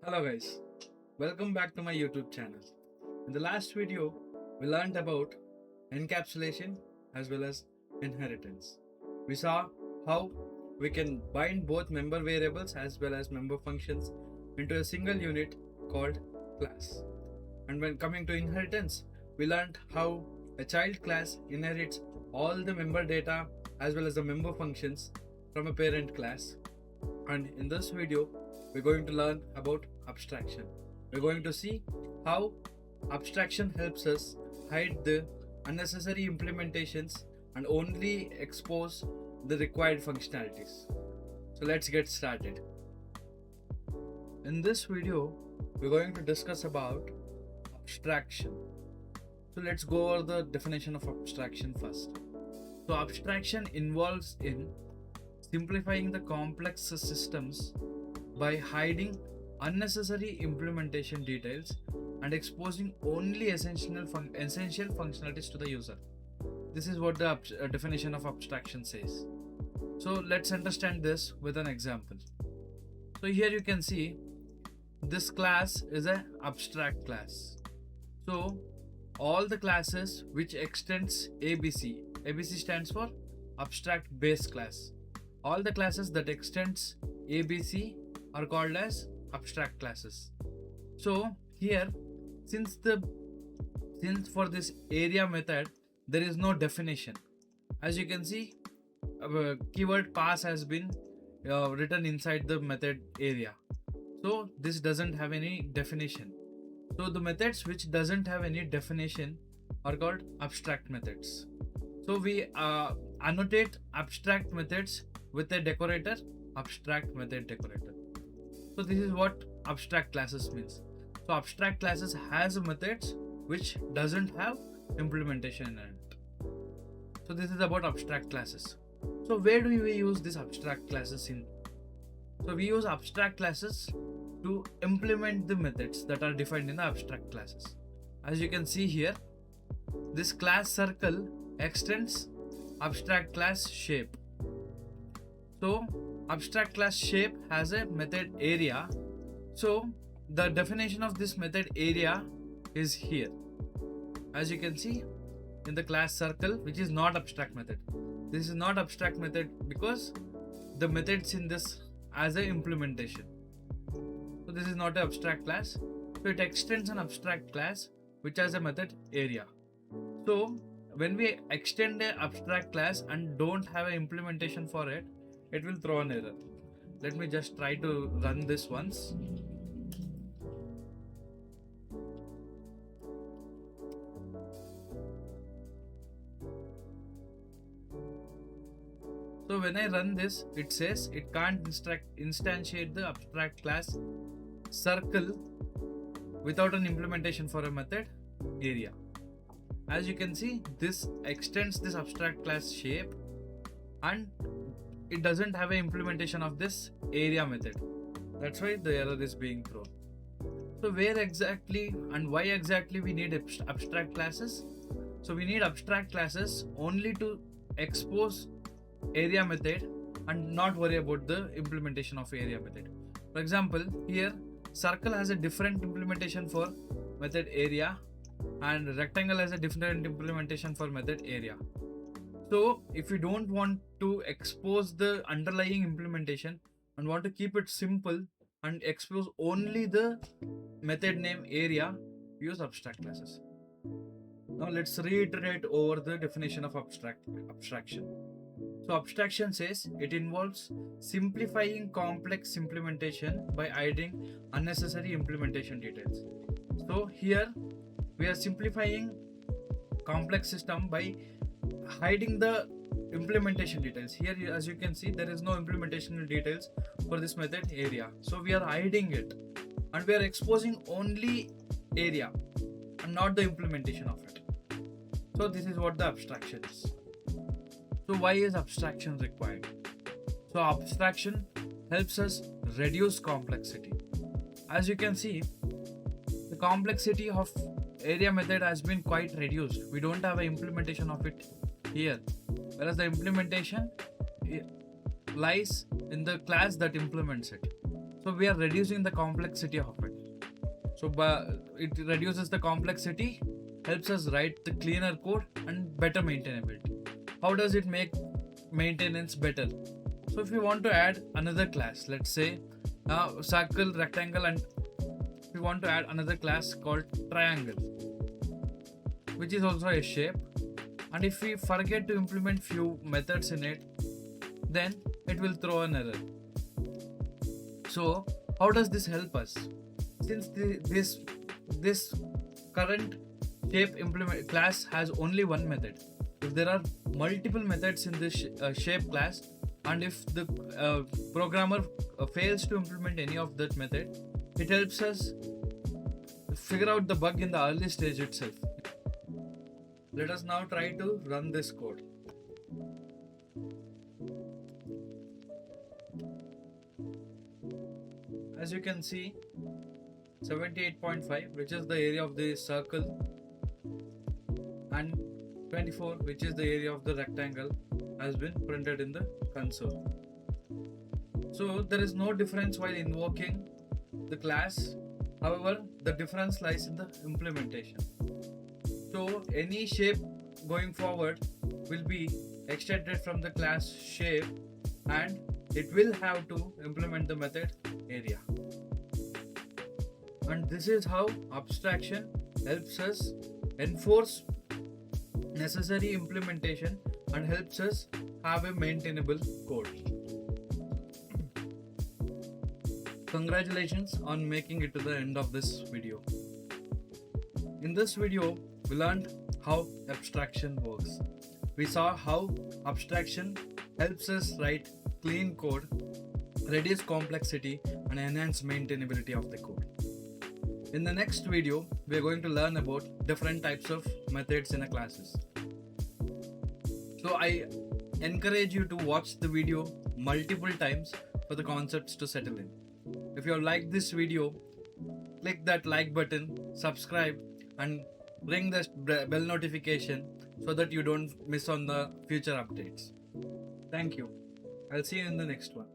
Hello guys, welcome back to my YouTube channel. In the last video, we learned about encapsulation as well as inheritance. We saw how we can bind both member variables as well as member functions into a single unit called class. And when coming to inheritance, we learned how a child class inherits all the member data as well as the member functions from a parent class. And in this video, we're going to learn about abstraction. We're going to see how abstraction helps us hide the unnecessary implementations and only expose the required functionalities. So let's get started. In this video, we're going to discuss about abstraction. So let's go over the definition of abstraction first. So abstraction involves in simplifying the complex systems by hiding unnecessary implementation details and exposing only essential functionalities to the user. This is what the definition of abstraction says. So let's understand this with an example. So here you can see this class is an abstract class. So all the classes which extends ABC stands for abstract base class. All the classes that extends ABC are called as abstract classes. So here, since for this area method there is no definition, as you can see, keyword pass has been written inside the method area. So this doesn't have any definition. So the methods which doesn't have any definition are called abstract methods. So we annotate abstract methods with a decorator, abstract method decorator. So this is what abstract classes means. So abstract classes has methods which doesn't have implementation in it. So this is about abstract classes. So where do we use these abstract classes in? So we use abstract classes to implement the methods that are defined in the abstract classes. As you can see here, this class circle extends abstract class shape. So abstract class shape has a method area. So the definition of this method area is here. As you can see in the class circle, which is not abstract method. This is not abstract method because the methods in this as a implementation. So this is not an abstract class. So it extends an abstract class which has a method area. So when we extend an abstract class and don't have an implementation for it, it will throw an error. Let me just try to run this once. So when I run this, it says it can't instantiate the abstract class circle without an implementation for a method area. As you can see, this extends this abstract class shape and it doesn't have an implementation of this area method. That's why the error is being thrown. So where exactly and why exactly we need abstract classes? So we need abstract classes only to expose area method and not worry about the implementation of area method. For example, here circle has a different implementation for method area and rectangle has a different implementation for method area. So if you don't want to expose the underlying implementation and want to keep it simple and expose only the method name area, use abstract classes. Now let's reiterate over the definition of abstraction. So abstraction says it involves simplifying complex implementation by hiding unnecessary implementation details. So here we are simplifying complex system by hiding the implementation details. Here as you can see, there is no implementation details for this method area. So we are hiding it and we are exposing only area and not the implementation of it. So this is what the abstraction is. So why is abstraction required? So abstraction helps us reduce complexity. As you can see, the complexity of area method has been quite reduced. We don't have an implementation of it here, whereas the implementation lies in the class that implements it. So we are reducing the complexity of it. So it reduces the complexity, helps us write the cleaner code and better maintainability. How does it make maintenance better? So if we want to add another class, let's say circle, rectangle, and we want to add another class called triangle, which is also a shape. And if we forget to implement few methods in it, then it will throw an error. So how does this help us? Since this current shape implement class has only one method, if there are multiple methods in this shape class, and if the programmer fails to implement any of that method, it helps us figure out the bug in the early stage itself. Let us now try to run this code. As you can see, 78.5, which is the area of the circle, and 24, which is the area of the rectangle, has been printed in the console. So there is no difference while invoking the class. However, the difference lies in the implementation. So any shape going forward will be extracted from the class shape, and it will have to implement the method area. And this is how abstraction helps us enforce necessary implementation and helps us have a maintainable code. Congratulations on making it to the end of this video. In this video, we learned how abstraction works. We saw how abstraction helps us write clean code, reduce complexity, and enhance maintainability of the code. In the next video, we are going to learn about different types of methods in a classes. So I encourage you to watch the video multiple times for the concepts to settle in. If you have liked this video, click that like button, subscribe, and ring the bell notification so that you don't miss on the future updates. Thank you. I'll see you in the next one.